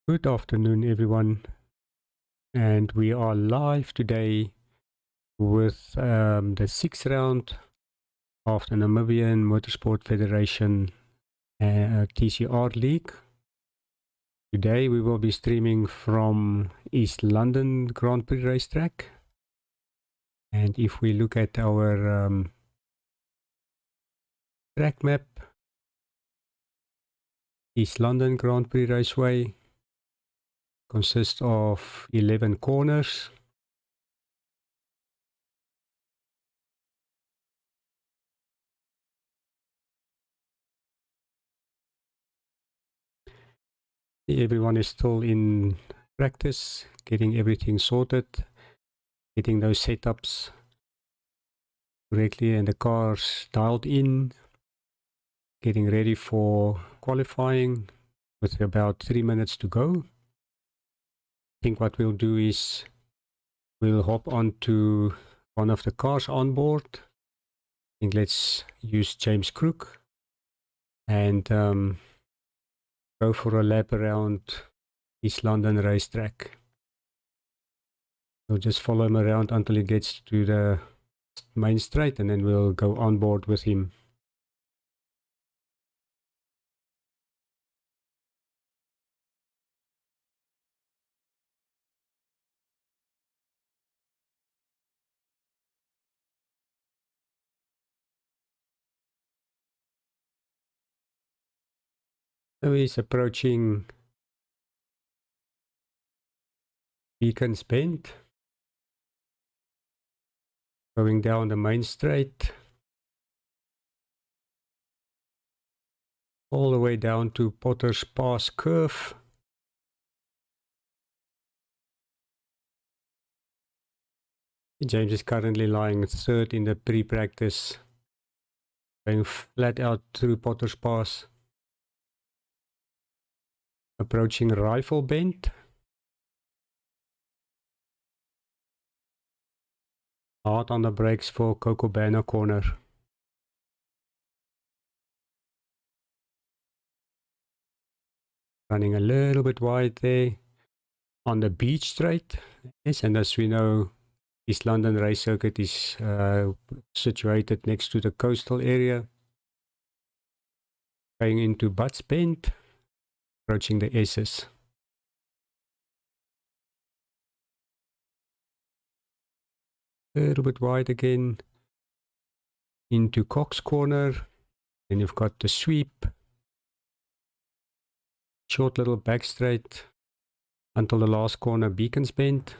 Good afternoon, everyone, and we are live today with the sixth round of the Namibian Motorsport Federation TCR League. Today we will be streaming from East London Grand Prix racetrack, and if we look at our track map, East London Grand Prix Raceway consists of 11 corners. Everyone is still in practice, getting everything sorted, getting those setups correctly and the cars dialed in, getting ready for qualifying with about 3 minutes to go. I think what we'll do is we'll hop onto one of the cars on board. I think let's use James Crook and go for a lap around East London racetrack. We'll just follow him around until he gets to the main straight, and then we'll go on board with him. So he's approaching Beacon's Bend, going down the main straight, all the way down to Potter's Pass curve. James is currently lying third in the pre-practice, going flat out through Potter's Pass, approaching Rifle Bend. Hard on the brakes for Cocobana corner. Running a little bit wide there on the beach straight. Yes, and as we know, East London Race Circuit is situated next to the coastal area. Going into Butts Bend, approaching the S's. A little bit wide again into Cox Corner. Then you've got the sweep. Short little back straight until the last corner, Beacon's Bend.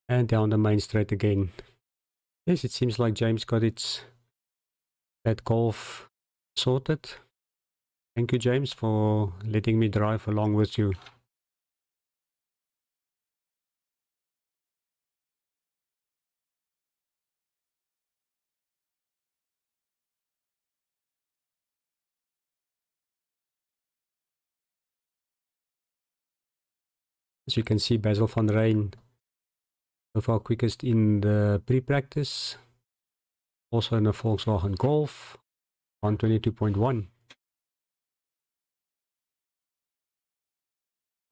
And down the main straight again. Yes, it seems like James got that golf sorted. Thank you, James, for letting me drive along with you. As you can see, Basil van Rijn so far quickest in the pre-practice. Also in a Volkswagen Golf, 122.1.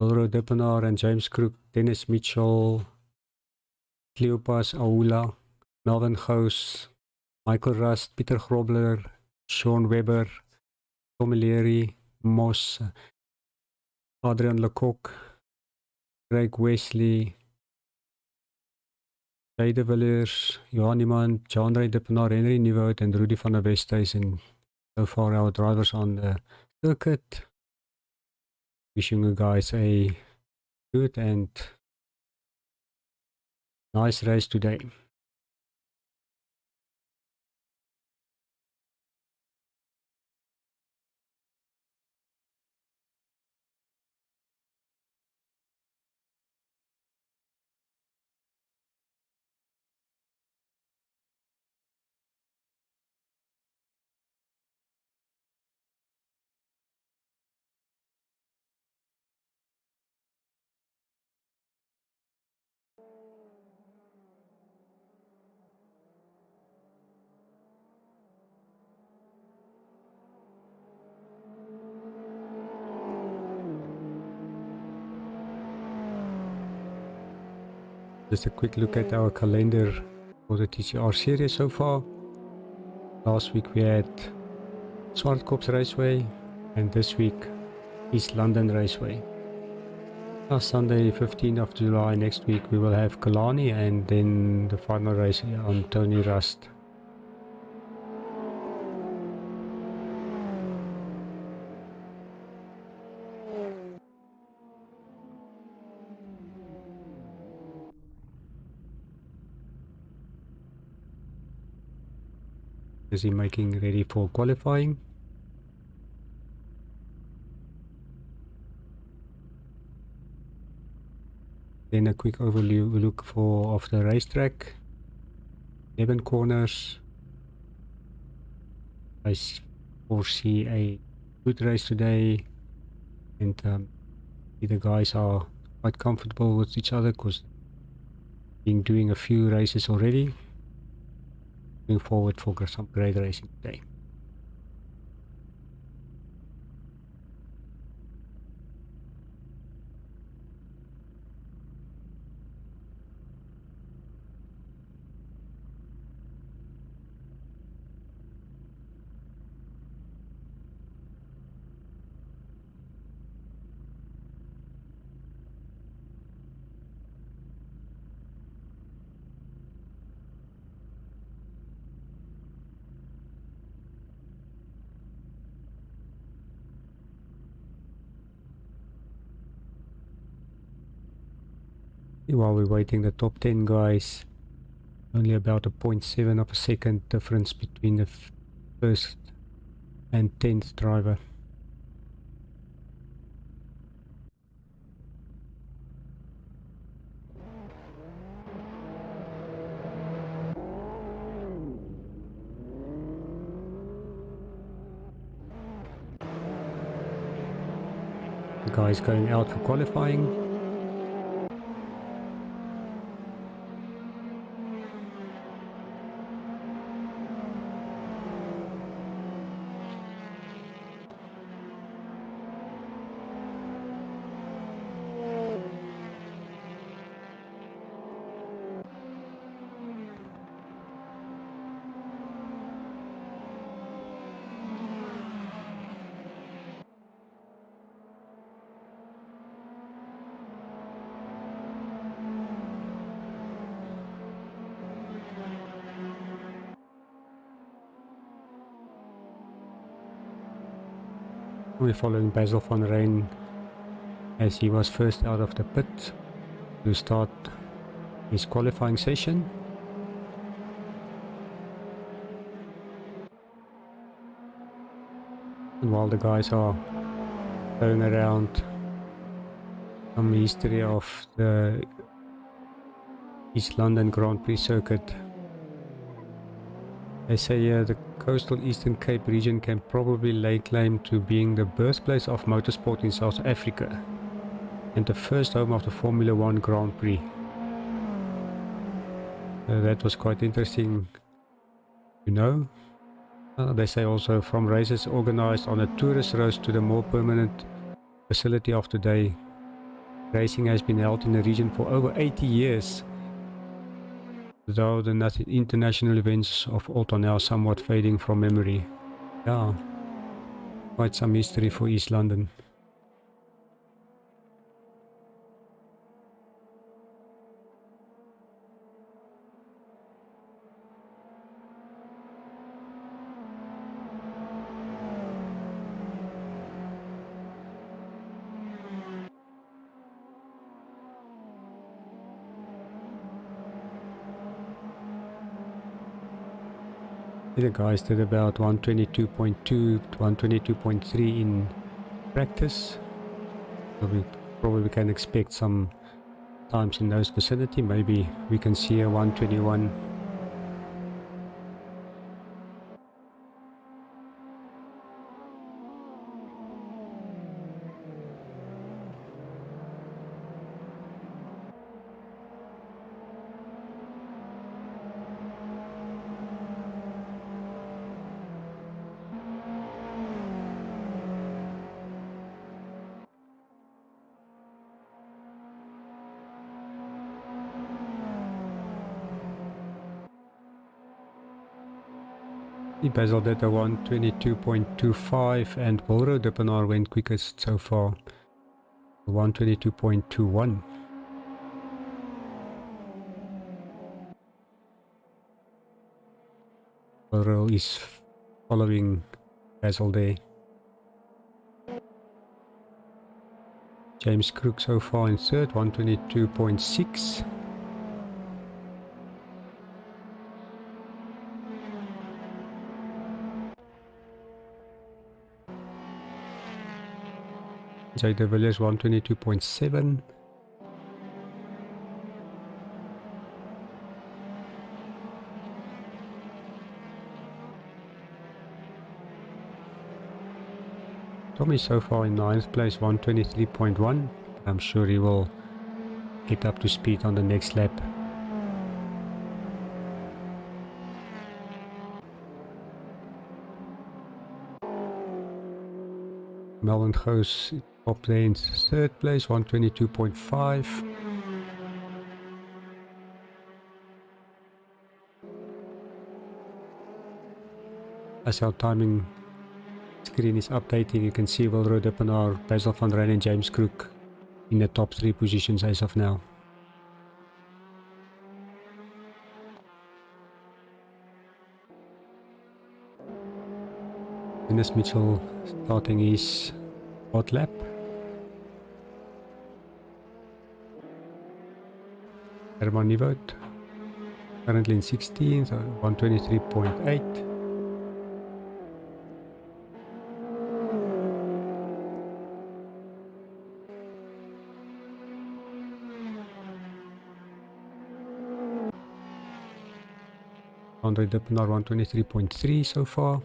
Wilro Dippenaar and James Crook, Dennis Mitchell, Cleopas Aula, Melvin Gous, Michael Rust, Pieter Grobler, Sean Webber, Tom Leary, Moss, Adrian Lecoq, Craig Wesley, Jay de Villiers, Johan Iman, John Ray Dippenaar, Henry Nieuwoud, and Rudy van der Westhuizen. So far our drivers on the circuit. Wishing you guys a good and nice race today. Just a quick look at our calendar for the TCR series so far. Last week we had Zwartkops Raceway, and this week East London Raceway. Last Sunday, 15th of July, next week we will have Kalani, and then the final race on Tony Rust. Is he making ready for qualifying? Then a quick overview look of the racetrack. 11 corners. I foresee a good race today, and the guys are quite comfortable with each other because been doing a few races already. Looking forward for some great racing today. While we're waiting, the top 10 guys, only about a 0.7 of a second difference between the first and 10th driver. The guys going out for qualifying. We're following Basil van Rijn as he was first out of the pit to start his qualifying session. And while the guys are going around some history of the East London Grand Prix circuit, they say the coastal Eastern Cape region can probably lay claim to being the birthplace of motorsport in South Africa and the first home of the Formula One Grand Prix. That was quite interesting to know. They say also from races organized on a tourist road to the more permanent facility of today, racing has been held in the region for over 80 years. Though the international events of old are now somewhat fading from memory. Yeah, quite some history for East London. The guys did about 122.2 to 122.3 in practice, so we probably can expect some times in those vicinity. Maybe we can see a 121. Basil did a 122.25 and Wilro Dippenaar went quickest so far. 122.21. Wilro is following Basil there. James Crook so far in third, 122.6. Jay de Villiers 122.7. Tommy so far in 9th place, 123.1. I'm sure he will get up to speed on the next lap. Melvin Goes top there in 3rd place, 122.5. As our timing screen is updating, you can see Wilro Dippenaar, Basil van Rijn and James Crook in the top 3 positions as of now. Dennis Mitchell starting his hot lap. Herman Nieuwoud currently in 16th, 123.8. Andre Dippenaar 123.3 so far.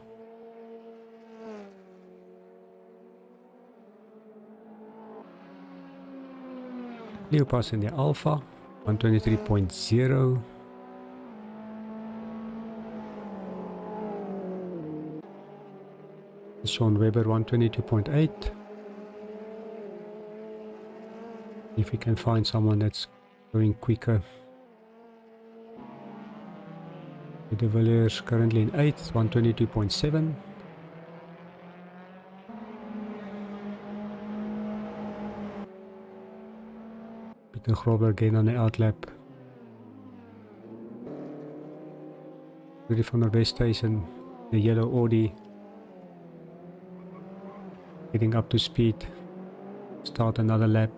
Leopas in the Alpha 123.0. Sean Weber 122.8. If we can find someone that's going quicker. De Villiers currently in 8th, 122.7. Peter Grobler again on the outlap. Rudy van der Westhuizen, the yellow Audi, getting up to speed. Start another lap.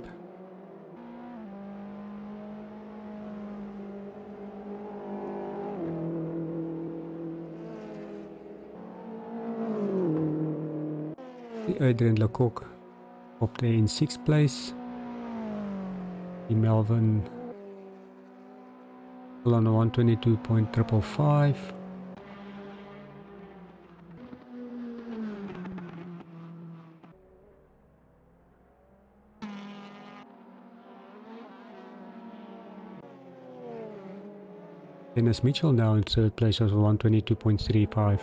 Adrian Lecoq up there in 6th place. Melvin still on a 122.555. Dennis Mitchell now in 3rd place of 122.35.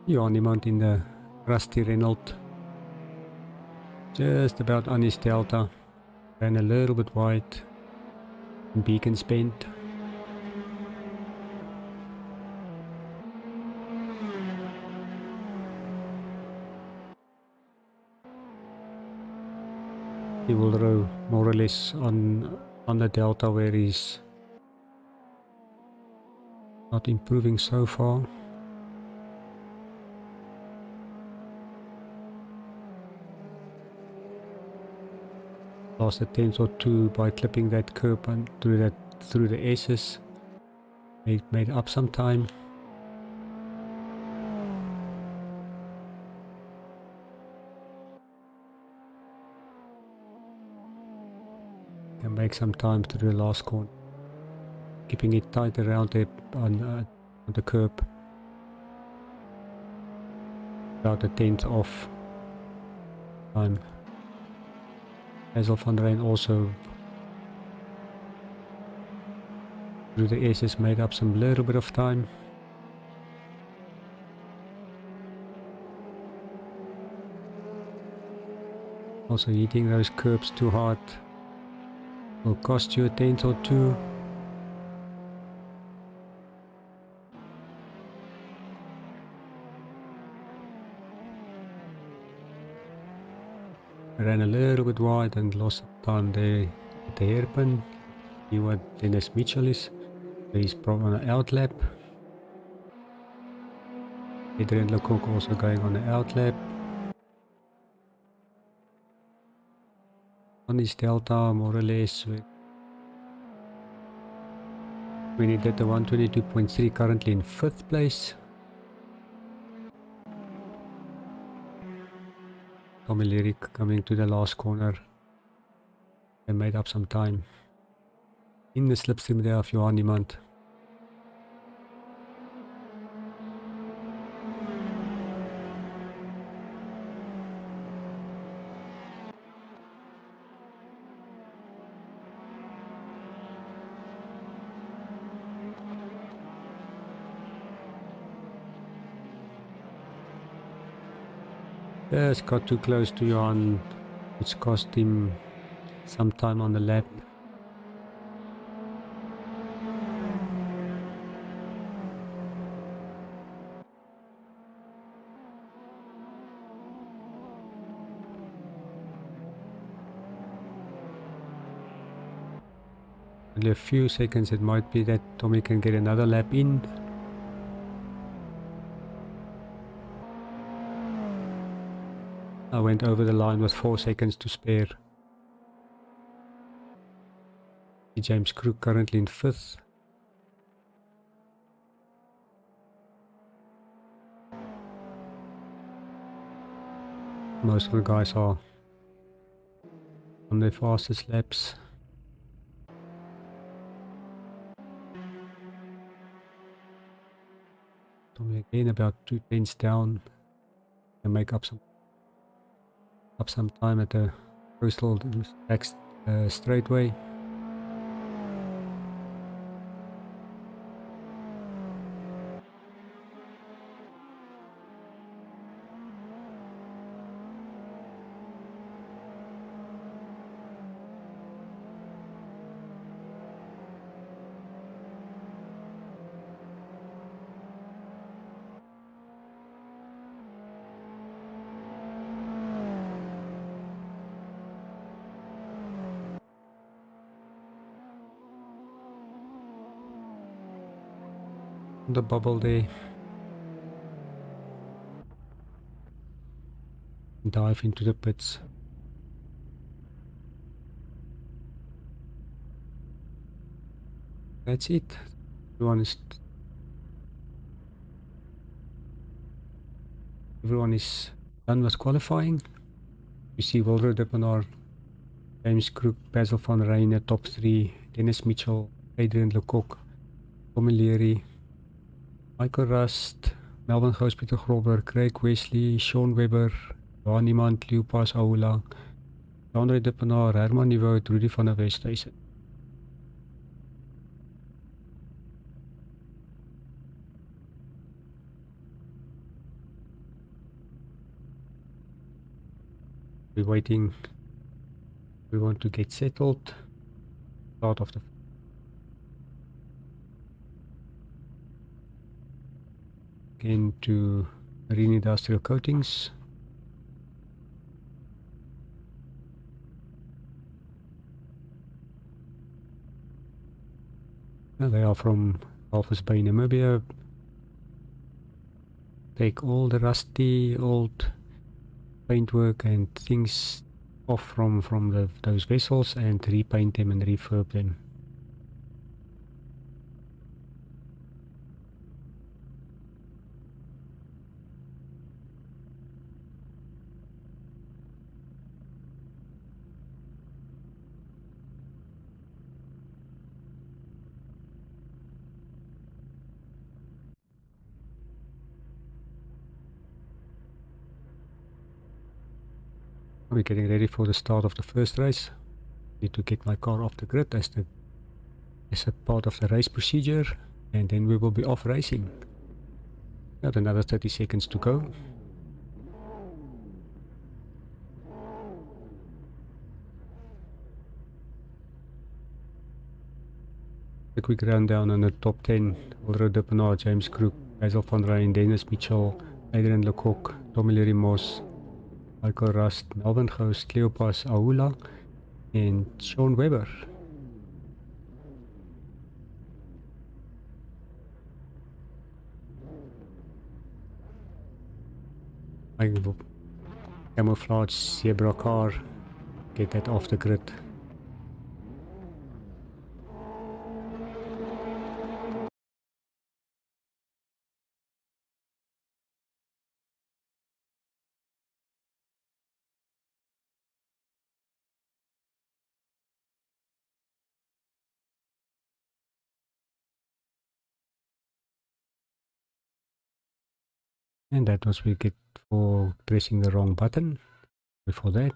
Johan Iemand in the Rusty Renault, just about on his delta, ran a little bit wide in Beacons Bend. He will row more or less on the delta where he's not improving so far. Lost a tenth or two by clipping that curb and through the S's. Made up some time. Can make some time through the last corner. Keeping it tight around there on the curb. About a tenth off time. Basil van Rijn also through the S's made up some little bit of time. Also hitting those curbs too hard will cost you a tenth or two. I ran a little bit wide and lost some time there at the hairpin. See what Dennis Mitchell is. He's probably on an outlap. Adrian Lecoq also going on an outlap. On his delta, more or less. When he did the 122.3, currently in 5th place. Tommy Lyric coming to the last corner. They made up some time. In the slipstream there of Johan Niemand. Just got too close to Johan, which cost him some time on the lap. Only a few seconds, it might be that Tommy can get another lap in. I went over the line with 4 seconds to spare. James Crook currently in 5th. Most of the guys are on their fastest laps. Tommy again about 2 tenths down. And make up some time at the coastal next straightway. The bubble there. Dive into the pits. That's it. Everyone is done with qualifying. You see Wilder Dippenaar, James Crook, Basil van Rijn at top 3, Dennis Mitchell, Adrian Lecoq, Tommy Leary, Michael Rust, Melvin Gous, Pieter Grobler, Craig Wesley, Sean Webber, Johan Niemand, Leopas Aula, Andre Dippenaar, Herman Nieuwoud, Rudy van der Westhuizen. We're waiting. We want to get settled. Start of the again to marine industrial coatings. Now they are from Walvis Bay, Namibia. Take all the rusty old paintwork and things off from those vessels and repaint them and refurb them. We're getting ready for the start of the first race. Need to get my car off the grid as a part of the race procedure, and then we will be off racing. Got another 30 seconds to go. A quick rundown on the top 10. Ulrich Duppenaar, James Crook, Basil van Rijn, Dennis Mitchell, Adrian Lecoq, Tommy Larry Moss, Michael Rust, Melvin Ghost, Cleopas Aula, and Sean Weber. I camouflage zebra car, get that off the grid. And that was we get for pressing the wrong button. Before that,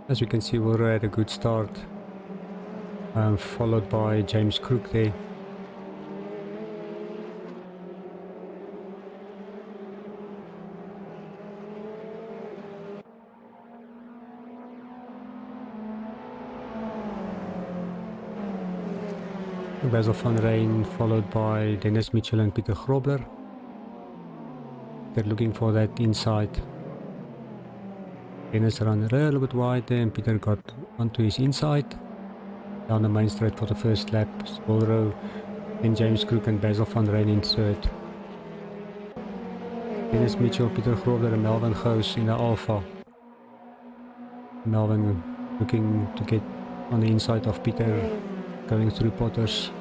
as you can see, we're at a good start, followed by James Crook there. Basil van Rijn, followed by Dennis Mitchell and Peter Grobler. They're looking for that inside. Dennis ran a little bit wide there and Peter got onto his inside. Down the main straight for the first lap. Spolro and James Crook and Basil van Rijn in third. Dennis Mitchell, Peter Grobler and Melvin Ghost in the Alpha. Melvin looking to get on the inside of Peter, going through Potters.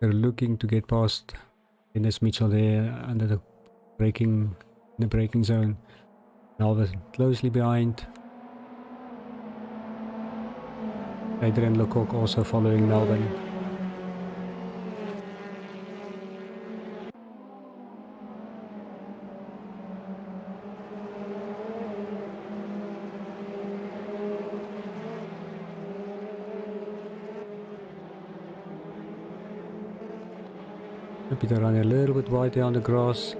They're looking to get past Dennis Mitchell there under the braking zone. Melvin closely behind. Adrian Lecoq also following Melvin. Peter running a little bit wide there on the grass.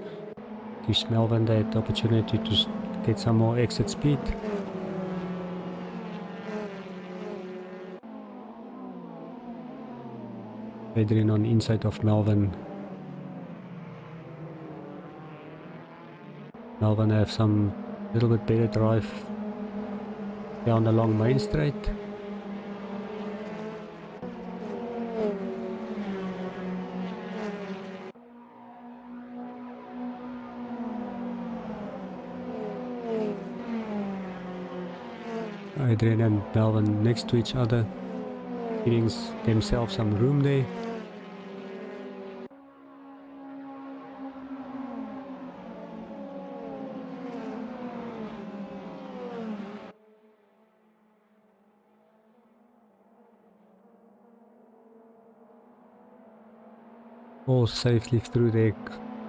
Gives Melvin that opportunity to get some more exit speed. Adrian on the inside of Melvin. Melvin have some little bit better drive down the long main straight. Adrian and Melvin next to each other, giving themselves some room there. All safely through the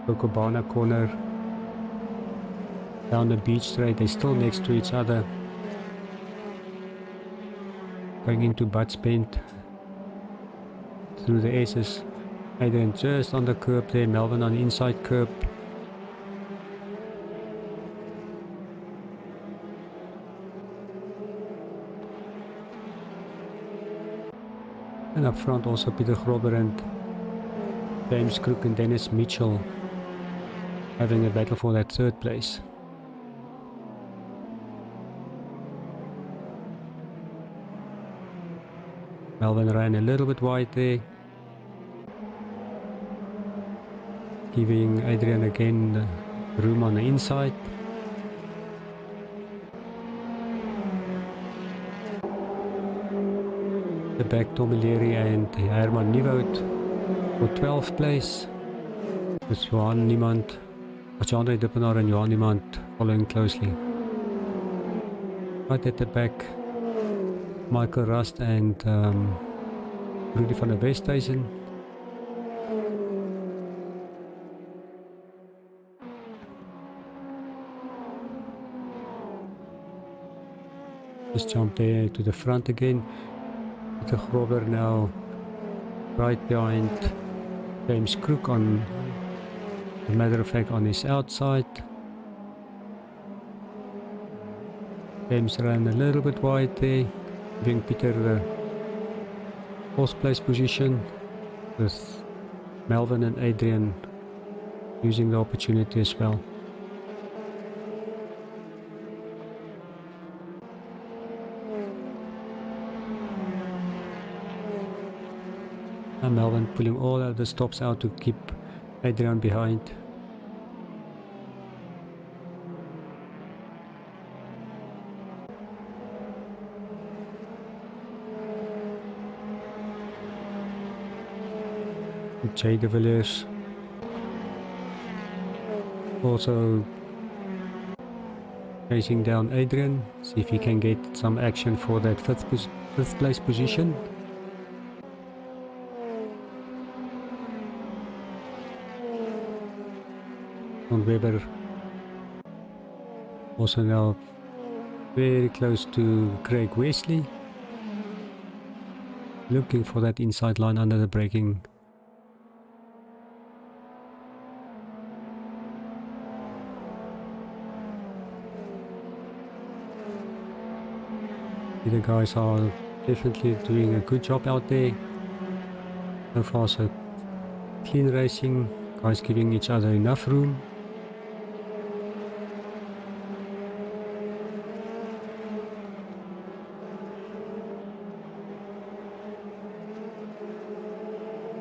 Cocobana corner. Down the beach straight, they're still next to each other. Going into Butts Bend through the S's. Adrian just on the curb there, Melvin on the inside curb. And up front also Peter Grobler and James Crook and Dennis Mitchell having a battle for that third place. Melvin ran a little bit wide there, giving Adrian again room on the inside. the back Tommy Leary and Herman Nieuwoud for 12th place, with Johan Niemand, Andre Dippenaar and Johan Niemand following closely. Right at the back, Michael Rust and Rudy van der Westhuizen. Just jump there to the front again. Peter Grover now right behind James Crook, on, as a matter of fact, on his outside. James ran a little bit wide there, giving Peter the 4th place position, with Melvin and Adrian using the opportunity as well. And Melvin pulling all of the stops out to keep Adrian behind. Jay de Villiers also chasing down Adrian, see if he can get some action for that 5th place position. John Webber also now very close to Craig Wesley, looking for that inside line under the braking. The guys are definitely doing a good job out there. So far so clean racing, guys giving each other enough room.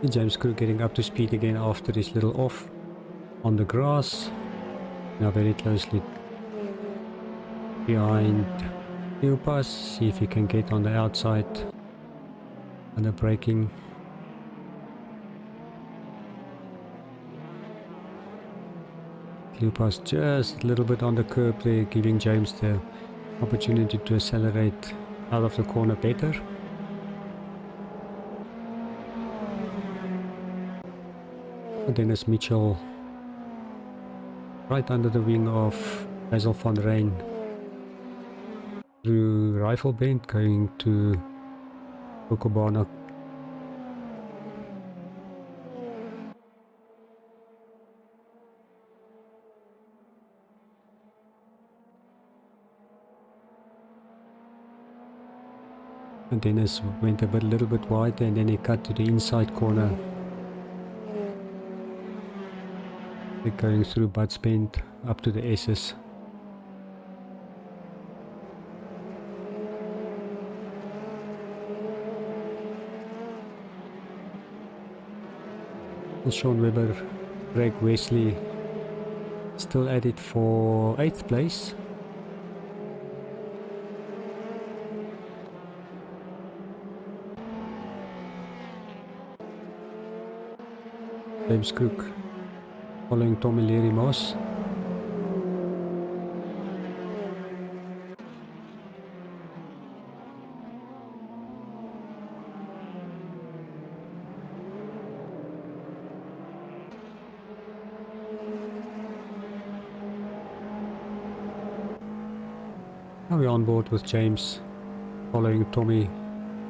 James Crew getting up to speed again after his little off on the grass. Now very closely behind Cleopas, see if he can get on the outside under braking. Cleopas just a little bit on the curb there, giving James the opportunity to accelerate out of the corner better. Dennis Mitchell right under the wing of Basil van Rijn through Rifle Bend going to Kokobana. And Dennis went a little bit wide, and then he cut to the inside corner. They're going through Bud's Bend up to the S's. And Sean Webber, Greg Wesley still at it for 8th place. James Crook following Tommy Leary Moss. Now we're on board with James following Tommy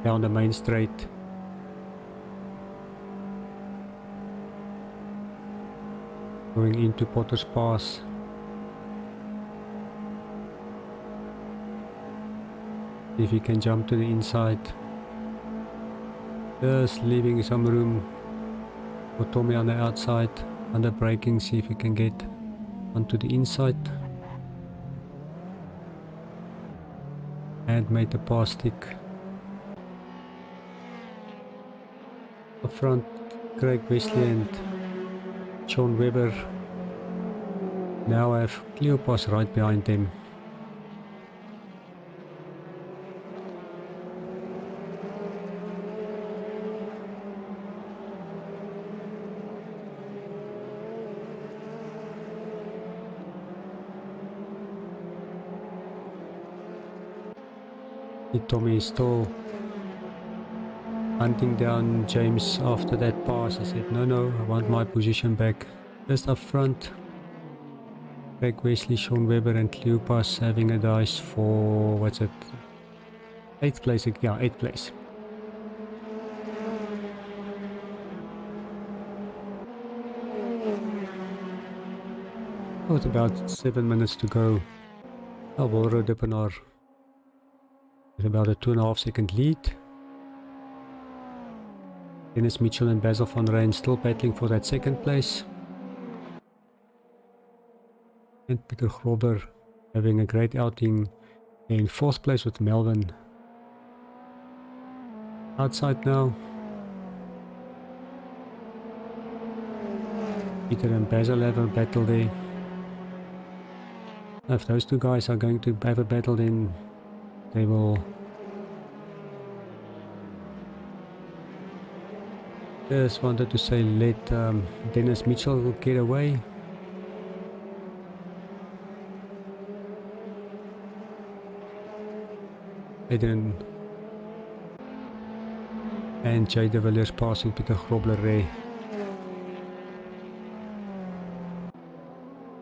down the main straight. Going into Potter's Pass. See if he can jump to the inside. Just leaving some room for Tommy on the outside. Under braking, see if he can get onto the inside. And made the pass stick. Up front, Craig Wesley and Sean Webber now have Cleopas right behind them. Tommy is still hunting down James after that pass. I said, no, I want my position back. Just up front, Craig Wesley, Sean Webber and Cleopas having a dice for, what's it, 8th place, yeah, 8th place. With about 7 minutes to go, Alvaro Dippenaar with about a 2.5 second lead. Dennis Mitchell and Basil van Rijn still battling for that 2nd place. And Peter Grobler having a great outing in 4th place with Melvin. Outside now. Peter and Basil have a battle there. If those two guys are going to have a battle, then they will just wanted to say let Dennis Mitchell get away. Adrian and Jay de Villiers passing Peter Grobler there.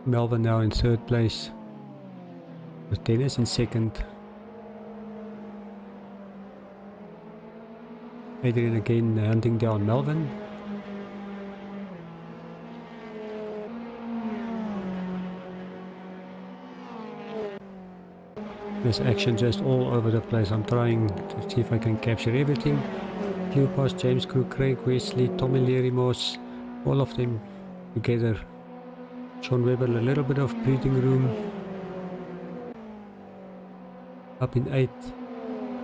Melvin now in 3rd place with Dennis in 2nd. Adrian again hunting down Melvin. There's action just all over the place. I'm trying to see if I can capture everything. Cleopas, James Crook, Craig Wesley, Tommy Leary-Moss, all of them together. Sean Webber, a little bit of breathing room. Up in 8th,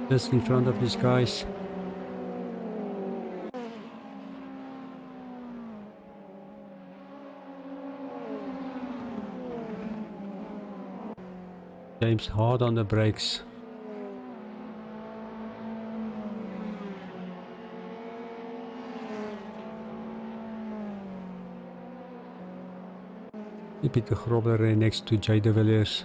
just in front of these guys. James hard on the brakes. Peter Grobler next to Jay de Villiers.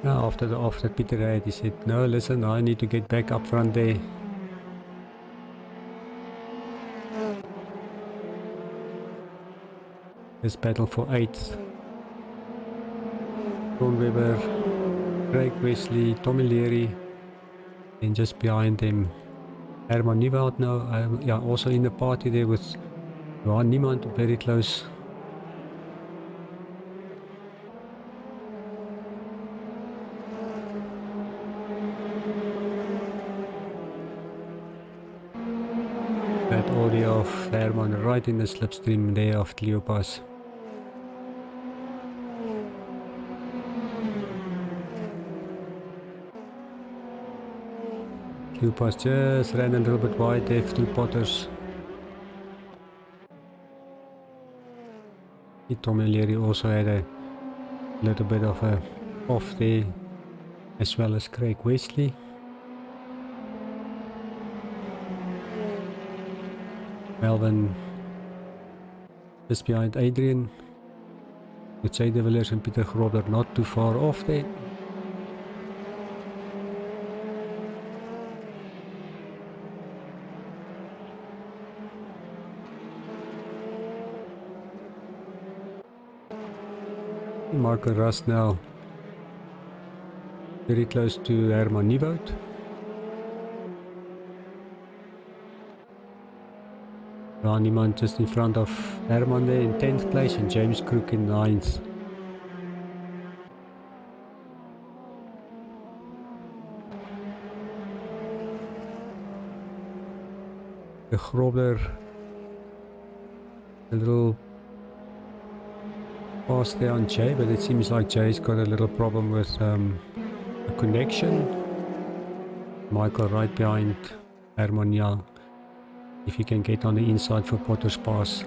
Now after Peter had, he said, no, listen, I need to get back up front there. This battle for 8th. Sean Webber, Craig Wesley, Tommy Leary, and just behind them Herman Nieuwoud now, yeah, also in the party there with Johan Niemand very close. That audio of Herman right in the slipstream there of Cleopas. Cleopas just ran a little bit wide there through Potters. Tommy Leary also had a little bit of a off there, as well as Craig Wesley. Melvin just behind Adrian, with Jay de Villiers and Peter Grobler not too far off there. Marco Ras now very close to Herman Nieuwoud. Johan Niemand just in front of Herman there in 10th place and James Crook in 9th. The Grobler a little pass there on Jay, but it seems like Jay's got a little problem with a connection. Michael right behind Herman, yeah, if he can get on the inside for Potter's pass.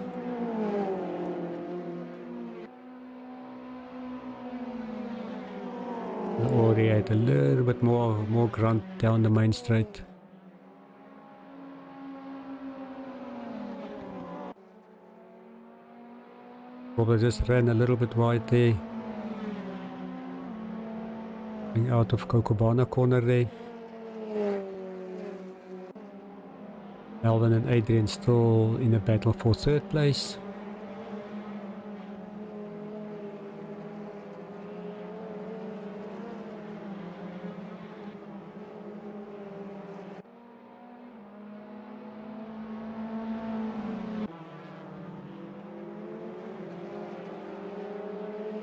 Or he had a little bit more grunt down the main straight. Probably just ran a little bit wide there. Coming out of Cocobana corner there. Melvin and Adrian still in a battle for third place.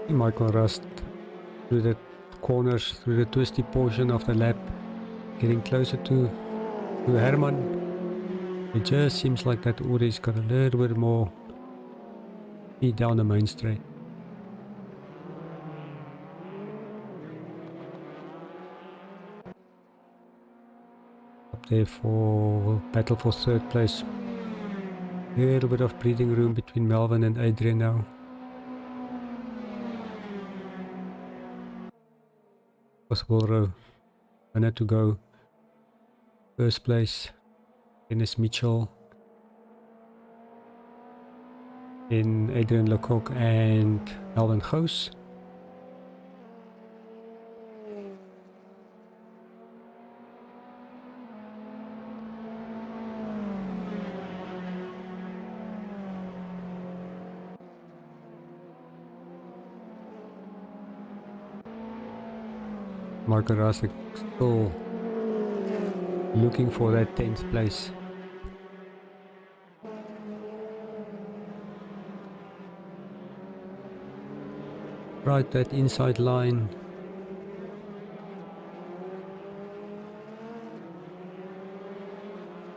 Michael Rust through the corners, through the twisty portion of the lap, getting closer to Herman. It just seems like that Uri's got a little bit more speed down the main straight. Up there for battle for third place. A little bit of breathing room between Melvin and Adrian now. Possible winner to go. First place, Dennis Mitchell. In Adrian Lecoq and Melvin Goos. Marco Rasek still looking for that 10th place. Right, that inside line.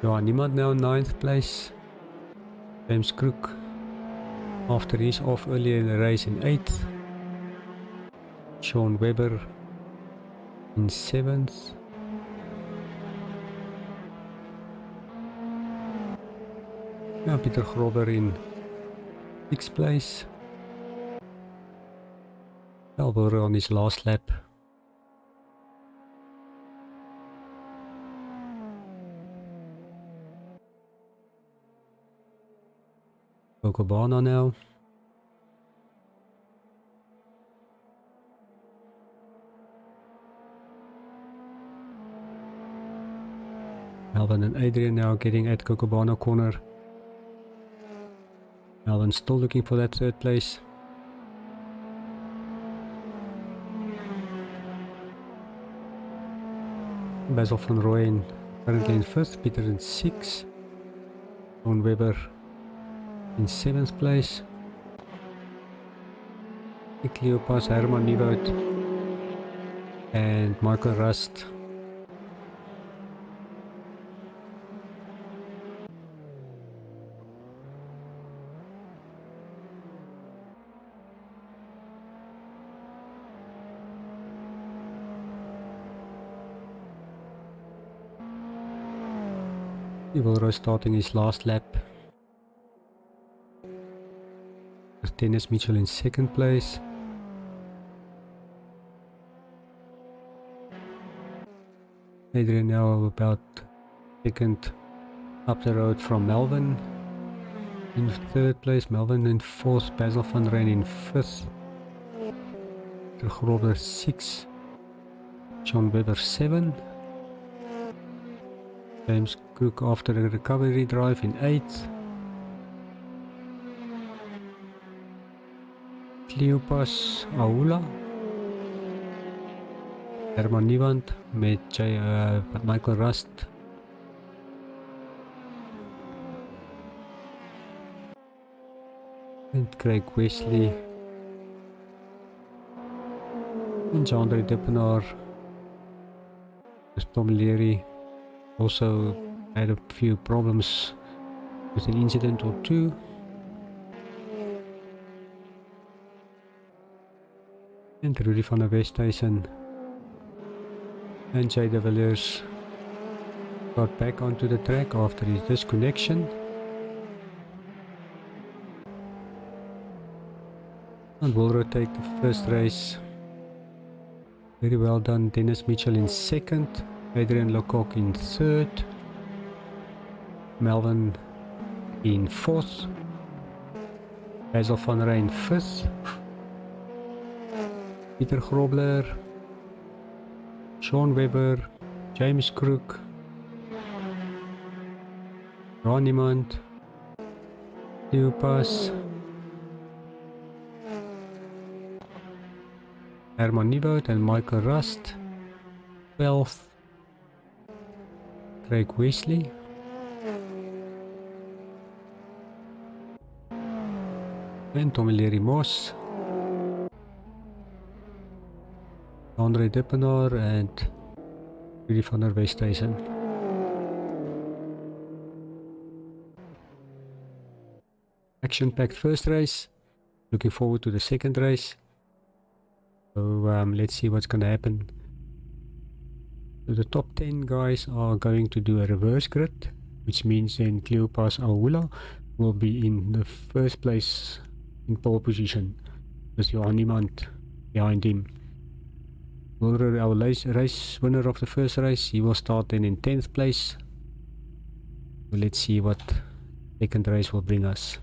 Johan Niemand now 9th place. James Crook after he's off earlier in the race in 8th. Sean Webber in 7th. Now Peter Grobber in 6th place. Albert on his last lap. Cocobana now. Melvin and Adrian now getting at Cocobana corner. Melvin still looking for that third place. Basil van Rooyen currently in 5th, Peter in 6th. Ron Webber in 7th place. Cleopas, Herman Nieuwoud and Michael Rust. Wilro starting his last lap. With Dennis Mitchell in 2nd place. Adrian now about 2nd up the road from Melvin. In 3rd place, Melvin in 4th, Basil van Rooyen in 5th. De Grobber 6th. John Webber 7. James Cook after a recovery drive in 8th. Cleopas Aula. Herman Nieuwand met Michael Rust. And Craig Wesley. And Jean-André Deppenaar. Tom Leary also had a few problems with an incident or two. And Rudy van der Westhuizen and Jay de Villiers got back onto the track after his disconnection. And will retake the first race. Very well done. Dennis Mitchell in 2nd. Adrian Lecoq in 3rd. Melvin in 4th. Basil van Rijn 5th. Peter Grobler. Sean Webber. James Crook. Ron Niemand. Cleopas. Herman Niebout and Michael Rust. 12th. Craig Wesley. And Tommy Leary Moss. Andre Dippenaar and Rudy van der Westhuizen. Action-packed first race. Looking forward to the second race. So let's see what's going to happen. So the top 10 guys are going to do a reverse grid, which means then Cleopas Aula will be in the first place in pole position with Johan Niemand behind him. Mulder, our race winner of the first race, he will start then in 10th place. So let's see what second race will bring us.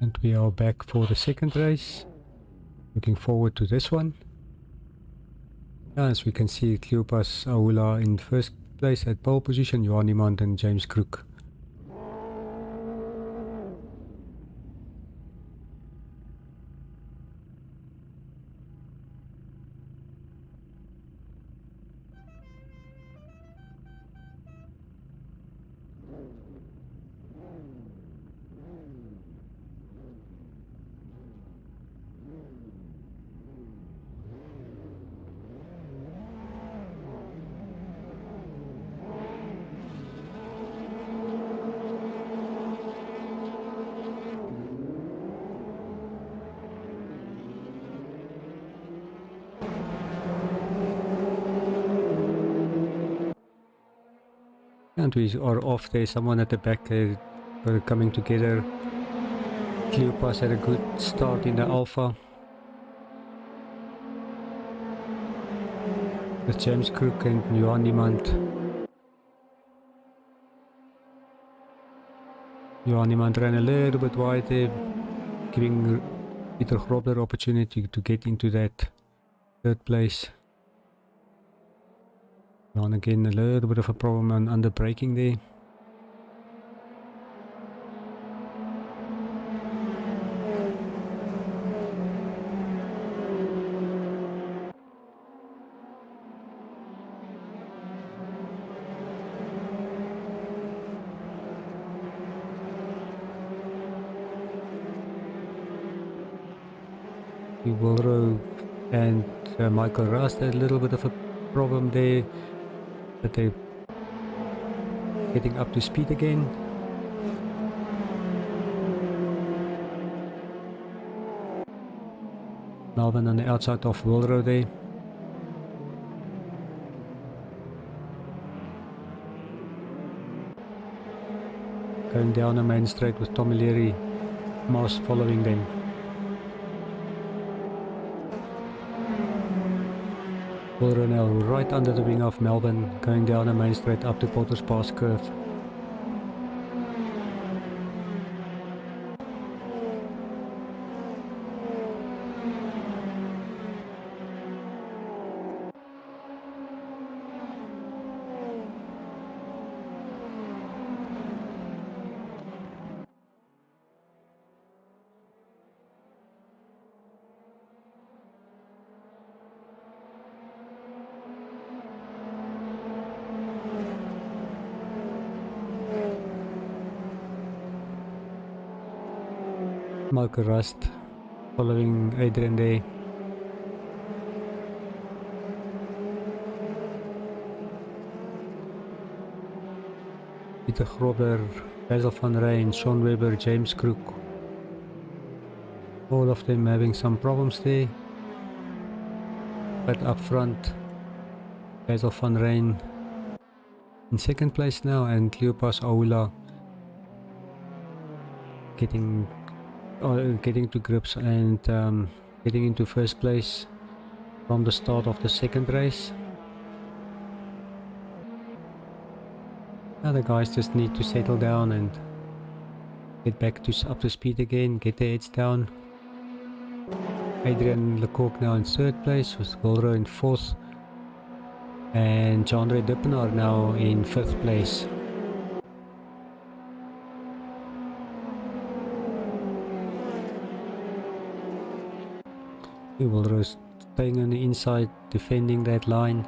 And we are back for the second race. Looking forward to this one. As we can see, Cleopas Aula in first place at pole position, Johan Niemand and James Crook. And we are off there, someone at the back coming together. Cleopas had a good start in the Alpha. With James Crook and Johan Niemand. Johan Niemand ran a little bit wide there, giving Peter Grobler opportunity to get into that third place. Johan again a little bit of a problem on under braking there. Wilro and Michael Rust had a little bit of a problem there, but they're getting up to speed again. Melvin on the outside of Wilro there. Going down the main straight with Tommy Leary, Moss following them. Wilro now right under the wing of Melbourne, going down the main straight up to Potter's Pass curve. Michael Rust following Adrian there. Peter Grobler, Basil van Rijn, Sean Webber, James Crook. All of them having some problems there. But up front, Basil van Rijn in second place now, and Cleopas Aula getting to grips and getting into first place from the start of the second race. Now the guys just need to settle down and get back to up to speed again, get their heads down. Adrian Lecoq now in third place with Wilro in fourth, and Jean-Andre Dippenaar now in fifth place. Wilro staying on the inside, defending that line.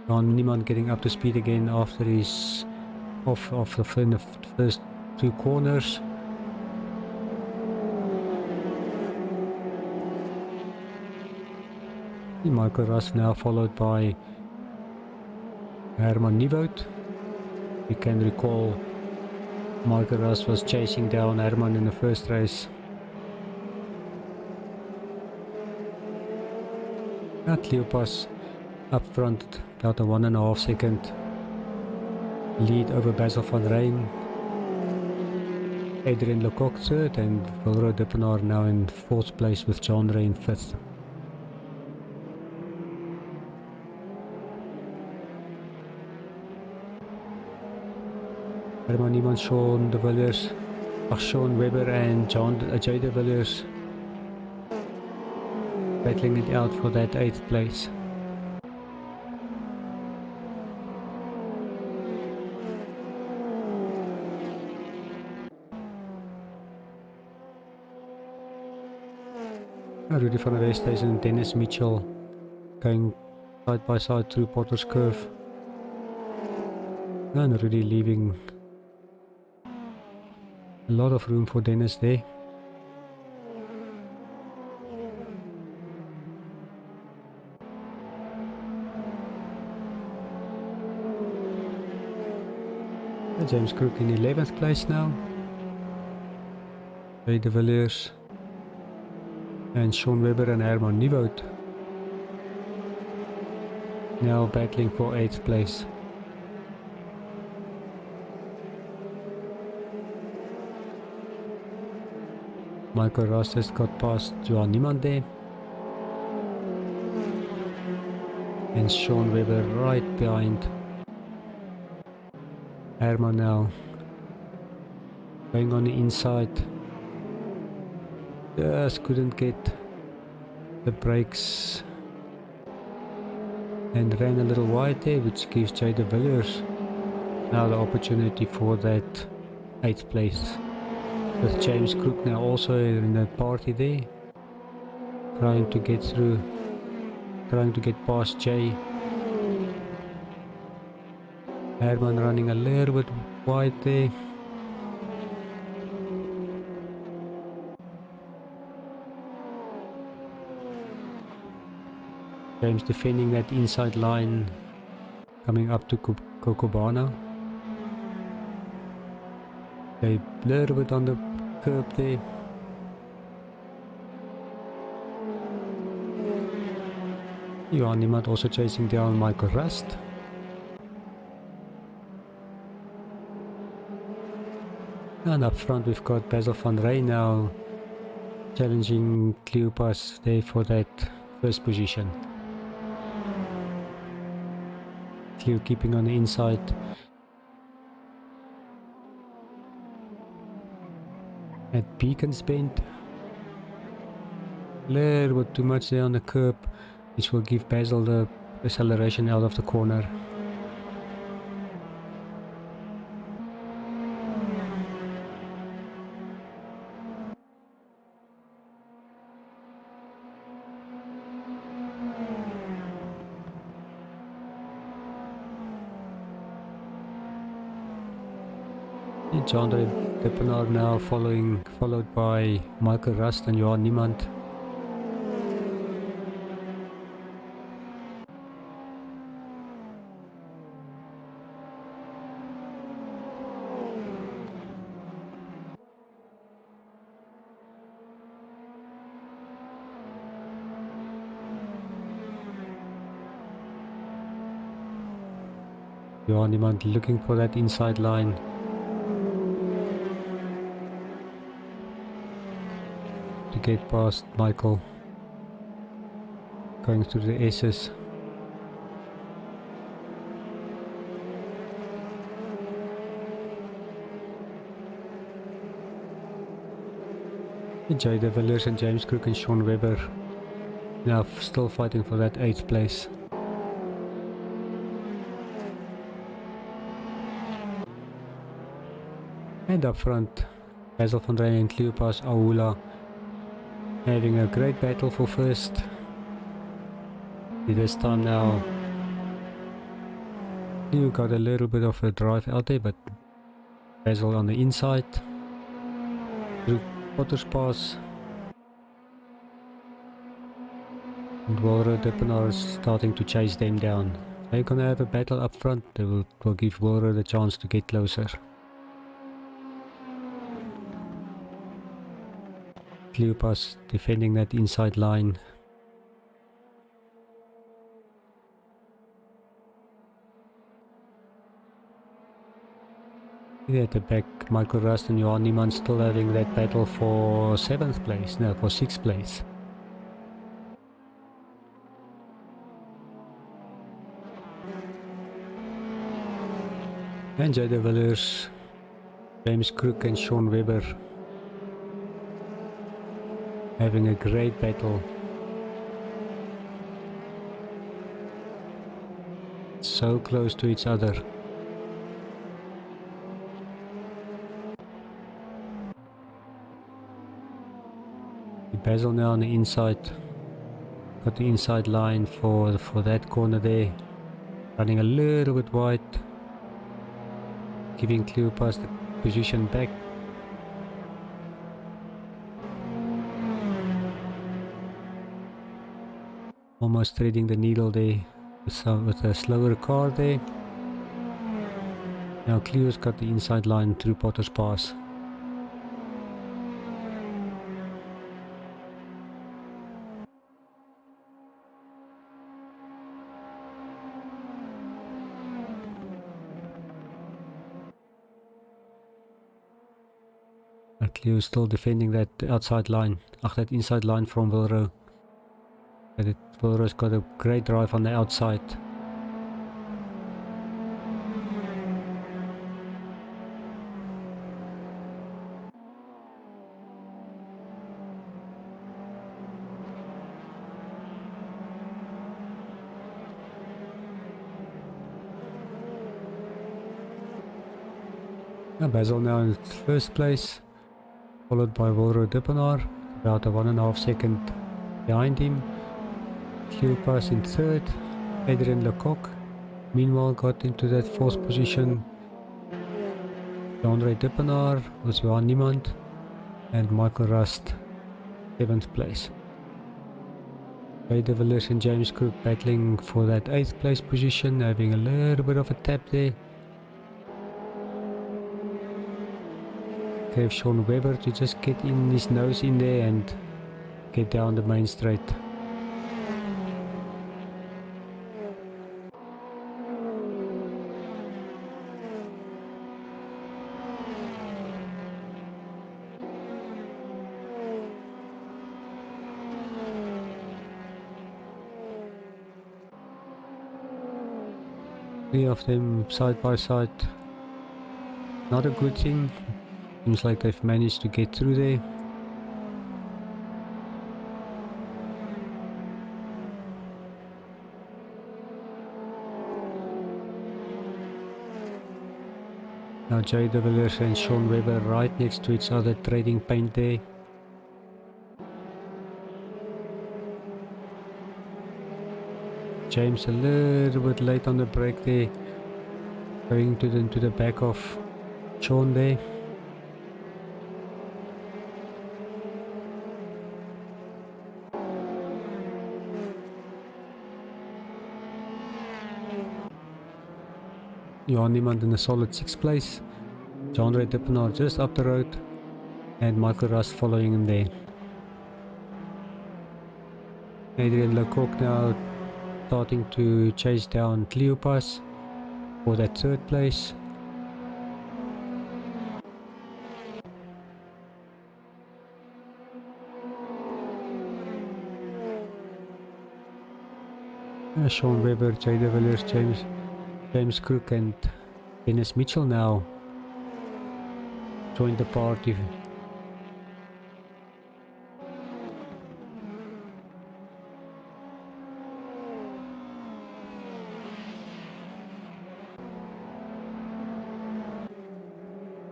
Niemand getting up to speed again after he's off in the first two corners. Michael Rust now followed by Herman Nieuwoud. You can recall Michael Rust was chasing down Herman in the first race. At Cleopas up front, about a 1.5 second lead over Basil van Rijn. Adrian Lecoq third, and Wilro Dippenaar now in fourth place with John Ray in fifth. Herman Niemand, Sean de Villiers, Sean Webber and Jay de Villiers battling it out for that 8th place. Rudy van der Westhuizen and Dennis Mitchell going side by side through Potter's Curve, and Rudy leaving a lot of room for Dennis there. James Crook in 11th place now. Jay de Villiers And Sean Webber and Herman Nieuwoud now battling for 8th place. Michael Rust has got past Johan Niemand there. And Sean Webber right behind. Herman now going on the inside. Just couldn't get the brakes and ran a little wide there, which gives Jay de Villiers now the opportunity for that 8th place. With James Crook now also in the party there, trying to get through, trying to get past Jay. Herman running a little bit wide there. James defending that inside line coming up to Kokobana. They blur a bit on the curb there. Johan Niemand also chasing down Michael Rust. And up front we've got Basil van Rey now challenging Cleopas there for that first position. Cleo keeping on the inside. At Beacon's Bend. A little bit too much there on the curb, which will give Basil the acceleration out of the corner. Andre Depenard now followed by Michael Rust and Johan Niemand. Johan Niemand looking for that inside line. To get past Michael, going through the S's. Jay de Villiers and James Crook and Sean Webber now still fighting for that 8th place. And up front, Basil van Rey and Cleopas Aula having a great battle for first. This time now Leo got a little bit of a drive out there, but Basil on the inside through Potter's Pass, and Walro Depenard is starting to chase them down. They're gonna have a battle up front. They will give Walro the chance to get closer. Cleopas defending that inside line. Here at the back, Michael Rust and Johan Niemand still having that battle for 7th place, no, for 6th place. And Jay de Villiers, James Crook and Sean Webber having a great battle. So close to each other. Basil now on the inside. Got the inside line for that corner there. Running a little bit wide. Giving Cleopas the position back. Almost threading the needle there with a slower car there. Now Cleo's got the inside line through Potter's Pass. Cleo still defending that outside line, that inside line from Wilro. But Wilro's got a great drive on the outside. Basil now in first place, followed by Wilro Dippenaar, about a 1.5 second behind him. Cleopas in third, Adrian Lecoq meanwhile got into that fourth position. Andre Dippenaar was Johan Niemand, and Michael Rust 7th place. Jay de Villiers and James Cook battling for that 8th place position, having a little bit of a tap there. Gave Sean Webber to just get in his nose in there and get down the main straight. Three of them side by side. Not a good thing. Seems like they've managed to get through there. Now Jay de Villiers and Sean Webber right next to each other, trading paint there. James a little bit late on the break there, going to the back of Sean there. Johan Niemand in a solid 6th place. Andre Dippenaar just up the road, and Michael Rust following him there. Adrian Lecoq now starting to chase down Cleopas for that 3rd place. Sean Webber, Jay de Villiers, James Cook and Dennis Mitchell now joined the party.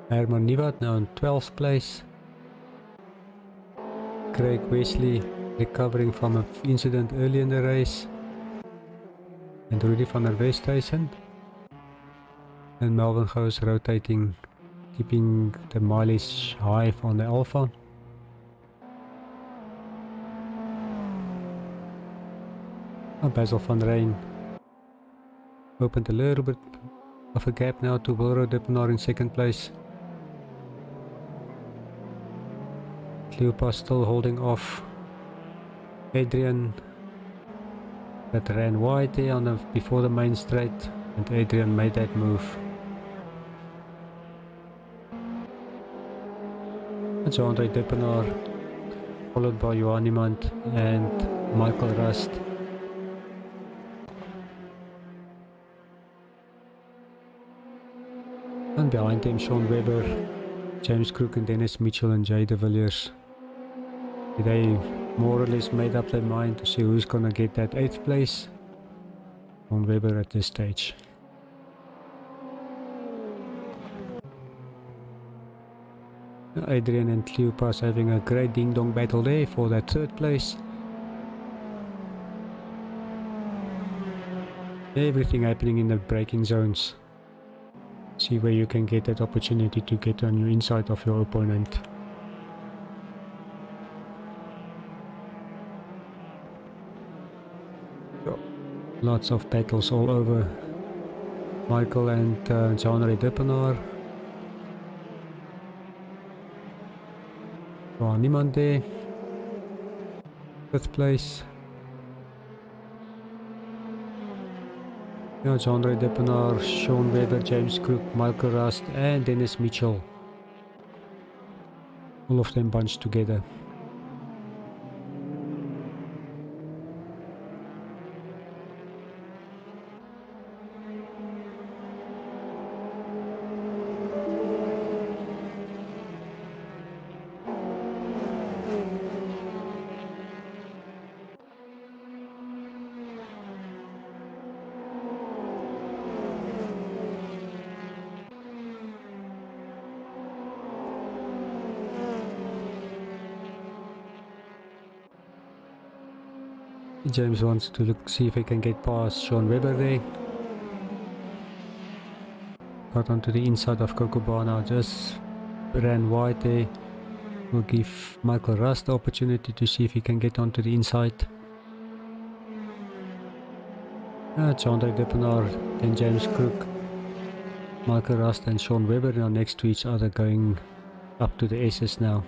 Herman Nieuwat now in 12th place. Craig Wesley recovering from an incident early in the race. And Rudy van der Westhuizen. And Melvin Gous rotating, keeping the mileage high on the Alpha. Basil van Rijn opened a little bit of a gap now to Wilro Dippenaar in 2nd place. Cleopas still holding off Adrian, that ran wide there before the main straight, and Adrian made that move. It's Andre Dippenaar, followed by Johan Niemand and Michael Rust. And behind them Sean Webber, James Cook and Dennis Mitchell and Jay de Villiers. They more or less made up their mind to see who's gonna get that 8th place. Sean Webber at this stage. Adrian and Cleopas having a great ding-dong battle there for that 3rd place. Everything happening in the braking zones. See where you can get that opportunity to get on your inside of your opponent. Lots of battles all over. Michael and Jean-Ray Dippenaar. Niemand there. 5th place. Now Jean-Ray Dippenaar, Sean Webber, James Cook, Michael Rust and Dennis Mitchell. All of them bunched together. James wants to look, see if he can get past Sean Webber there. Got onto the inside of Kokobana, just ran wide there. Will give Michael Rust the opportunity to see if he can get onto the inside. Chandra Dippenaar, then James Crook, Michael Rust and Sean Webber now next to each other, going up to the S's now.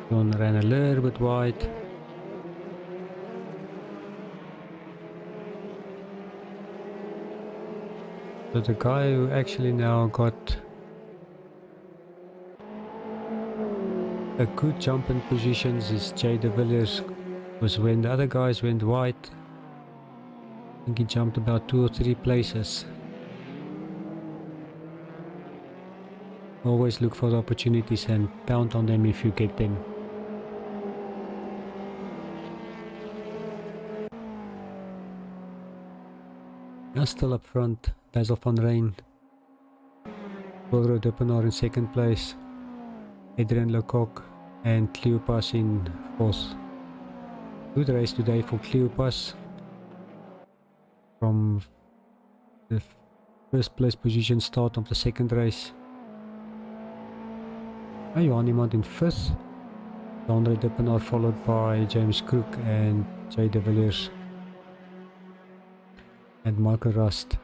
Sean ran a little bit wide. So the guy who actually now got a good jump in positions is Jay de Villiers, because when the other guys went wide, I think he jumped about 2 or 3 places. Always look for the opportunities and pound on them if you get them. Now still up front, Basil van Rijn, Wilro Dippenaar in second place, Adrian Lecoq and Cleopas in fourth. Good race today for Cleopas. From the first place position start of the second race. Johan Iemand in fifth. Andre Dippenaar followed by James Crook and Jay de Villiers and Michael Rust.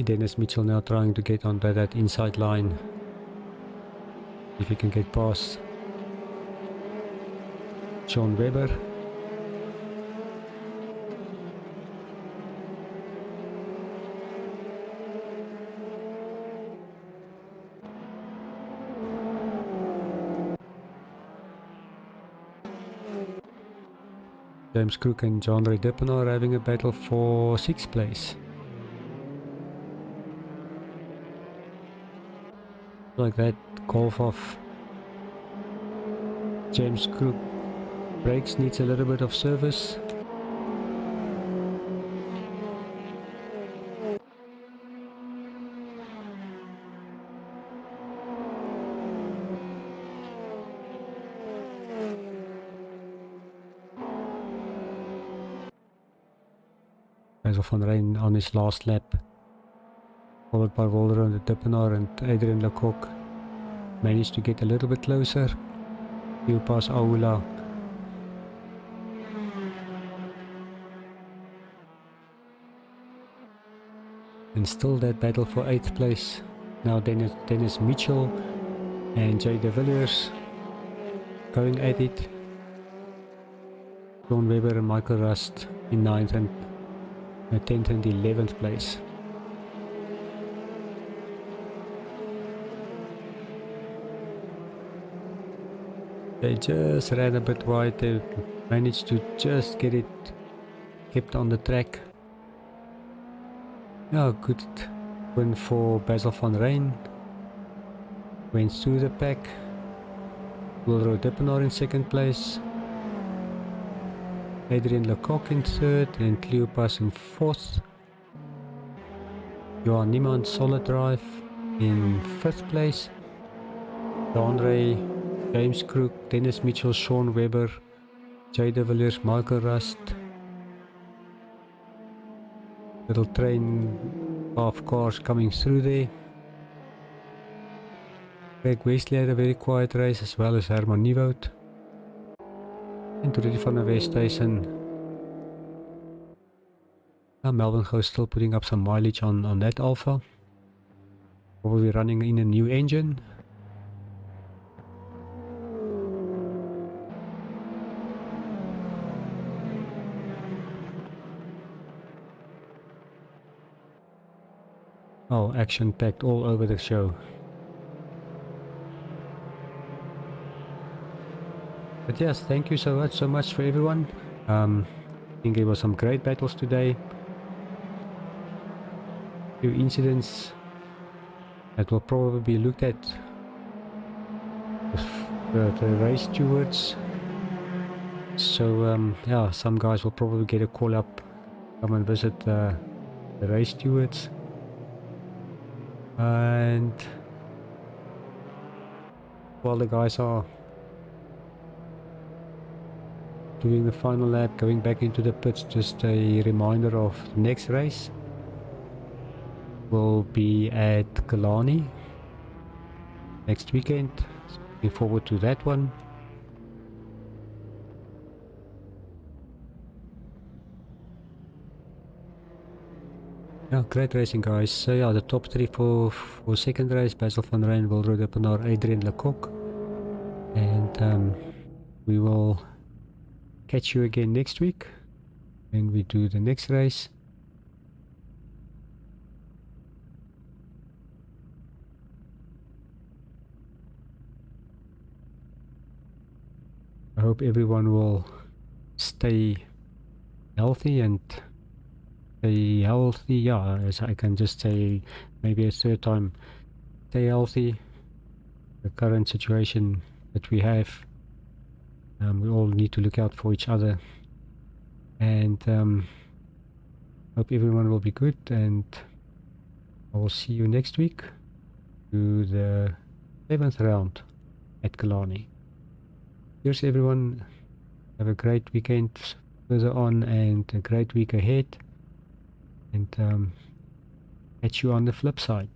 Dennis Mitchell now trying to get onto that inside line. If he can get past Sean Webber. James Crook and Chandra Dippenaar having a battle for 6th place. Like that, golf off. James Crook brakes needs a little bit of service. Basil van Rijn on his last lap, followed by Wilro Dippenaar and Adrian Lecoq. Managed to get a little bit closer. You pass Aula. And still that battle for 8th place. Now Dennis Mitchell and Jay de Villiers going at it. Sean Webber and Michael Rust in 9th and 10th and 11th place. They just ran a bit wide. They managed to just get it kept on the track. Yeah, good win for Basil van Rijn. Went through the pack. Wilro Dippenaar in 2nd place. Adrian Lecoq in 3rd and Cleopas in 4th. Johan Niemand solid drive in 5th place. Andre, James Crook, Dennis Mitchell, Sean Webber, Jay de Villiers, Michael Rust. Little train of cars coming through there. Greg Wesley had a very quiet race, as well as Herman Nieuwoud. And Rudy van der Westhuizen. Melbourne Goes still putting up some mileage on that Alpha. Probably running in a new engine. Oh, action-packed all over the show. But yes, thank you so much for everyone. I think there were some great battles today. Few incidents that will probably be looked at with the race stewards. So yeah, some guys will probably get a call up, come and visit the race stewards. And while the guys are doing the final lap, going back into the pits, just a reminder of the next race will be at Killarney next weekend. So looking forward to that one. Yeah, great racing, guys. So yeah, the top three for second race: Basil van Rijn, Will Rodepenaar, Adrian Lecoq. And we will catch you again next week when we do the next race. I hope everyone will stay healthy and stay healthy. Yeah, as I can just say maybe a third time, stay healthy. The current situation that we have, we all need to look out for each other, and hope everyone will be good, and I will see you next week to the 7th round at Killarney. Cheers everyone, have a great weekend further on and a great week ahead, and catch you on the flip side.